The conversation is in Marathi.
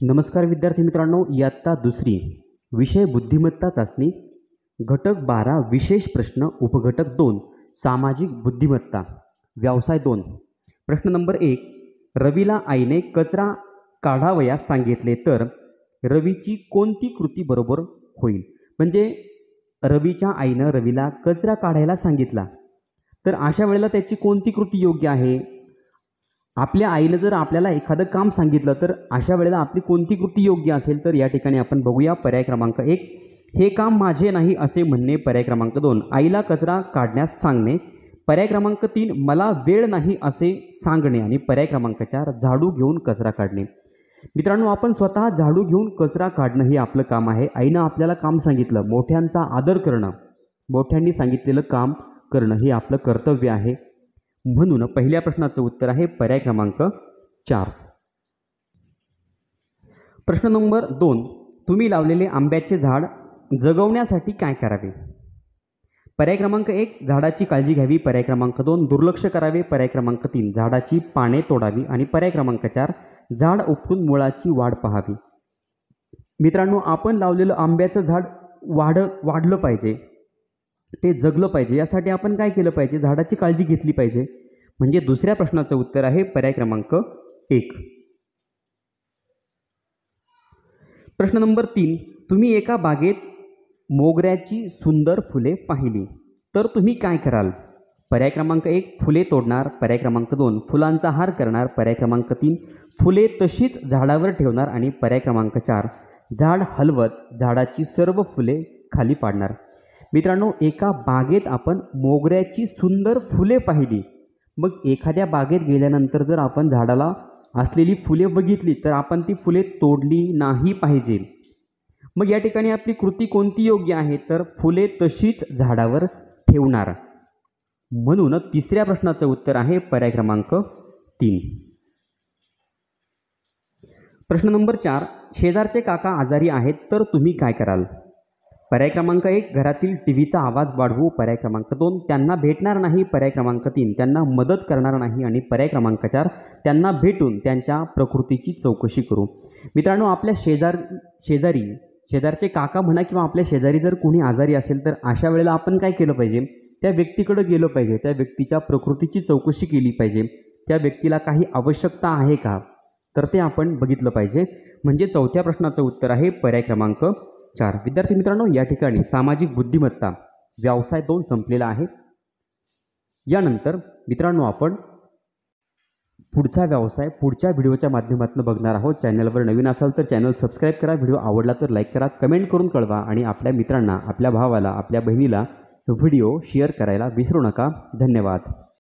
नमस्कार विद्यार्थी मित्रांनो, इयत्ता दुसरी विषय बुद्धिमत्ता चाचणी घटक 12 विशेष प्रश्न उपघटक 2 सामाजिक बुद्धिमत्ता व्यवसाय 2 प्रश्न नंबर 1 रवीला आईने कचरा काढावयास सांगितले तर रवीची कोणती कृती बरोबर होईल। म्हणजे रवीच्या आईने रवीला कचरा काढायला सांगितला तर अशा वेळेला त्याची कोणती कृती योग्य आहे। आपल्या आईने जर आपल्याला एखादं काम सांगितलं तर अशा वेळेला आपली कोणती कृती योग्य असेल तर या ठिकाणी आपण बघूया। पर्याय क्रमांक 1 हे काम माझे नाही असे म्हणणे, पर्याय क्रमांक 2 आईला कचरा काढण्यास सांगणे, पर्याय क्रमांक 3 मला वेळ नाही असे सांगणे आणि पर्याय क्रमांक 4 झाडू घेऊन कचरा काढणे। मित्रांनो, आपण स्वतः झाडू घेऊन कचरा काढणं हे आपलं काम आहे। आईनं आपल्याला काम सांगितलं, मोठ्यांचा आदर करणं, मोठ्यांनी सांगितलेलं काम करणं हे आपलं कर्तव्य आहे। म्हणून पहिल्या प्रश्नाचं उत्तर आहे पर्याय क्रमांक 4। प्रश्न नंबर 2 तुम्ही लावलेले आंब्याचे झाड जगवण्यासाठी काय करावे। पर्याय क्रमांक 1 झाडाची काळजी घ्यावी, पर्याय क्रमांक 2 दुर्लक्ष करावे, पर्याय क्रमांक 3 झाडाची पाने तोडावी आणि पर्याय क्रमांक 4 झाड उपटून मुळाची वाढ पाहावी। मित्रांनो, आपण लावलेलं आंब्याचं झाड वाढलं पाहिजे, ते जगलं पाहिजे, यासाठी आपण काय केलं पाहिजे, झाडाची काळजी घेतली पाहिजे। म्हणजे दुसऱ्या प्रश्नाचं उत्तर आहे पर्याय क्रमांक 1। प्रश्न नंबर 3 तुम्ही एका बागेत मोगऱ्याची सुंदर फुले पाहिली तर तुम्ही काय कराल। पर्याय क्रमांक 1 फुले तोडणार, पर्याय क्रमांक 2 फुलांचा हार करणार, पर्याय क्रमांक 3 फुले तशीच झाडावर ठेवणार आणि पर्याय क्रमांक 4 झाड हलवत झाडाची सर्व फुले खाली पाडणार। मित्रांनो, एका बागेत आपण मोगऱ्याची सुंदर फुले पाहिली, मग एखाद्या बागेत गेल्यानंतर जर आपण झाडाला असलेली फुले बघितली तर आपण ती फुले तोडली नाही पाहिजे। मग या ठिकाणी आपली कृती कोणती योग्य आहे, तर फुले तशीच झाडावर ठेवणार। म्हणून तिसऱ्या प्रश्नाचं उत्तर आहे पर्याय क्रमांक 3। प्रश्न नंबर 4 शेजारचे काका आजारी आहेत तर तुम्ही काय कराल। पर्याय क्रमांक 1 घरातील टीव्हीचा आवाज वाढवू, पर्याय क्रमांक 2 त्यांना भेटणार नाही, पर्याय क्रमांक 3 त्यांना मदत करणार नाही आणि पर्याय क्रमांक 4 त्यांना भेटून त्यांच्या प्रकृतीची चौकशी करू। मित्रांनो, आपल्या शेजारचे काका म्हणा किंवा आपल्या शेजारी जर कोणी आजारी असेल तर अशा वेळेला आपण काय केलं पाहिजे, त्या व्यक्तीकडे गेलं पाहिजे, त्या व्यक्तीच्या प्रकृतीची चौकशी केली पाहिजे, त्या व्यक्तीला काही आवश्यकता आहे का तर ते आपण बघितलं पाहिजे। म्हणजे चौथ्या प्रश्नाचं उत्तर आहे पर्याय क्रमांक 4। विद्यार्थी मित्रांनो, या ठिकाणी सामाजिक बुद्धिमत्ता व्यवसाय 2 संपलेला आहे। यानंतर मित्रांनो आपण पुढचा व्यवसाय पुढच्या व्हिडिओच्या माध्यमातून बघणार आहोत। चॅनलवर नवीन असाल तर चॅनल सबस्क्राईब करा, व्हिडिओ आवडला तर लाईक करा, कमेंट करून कळवा आणि आपल्या मित्रांना, आपल्या भावाला, आपल्या बहिणीला व्हिडिओ शेअर करायला विसरू नका। धन्यवाद।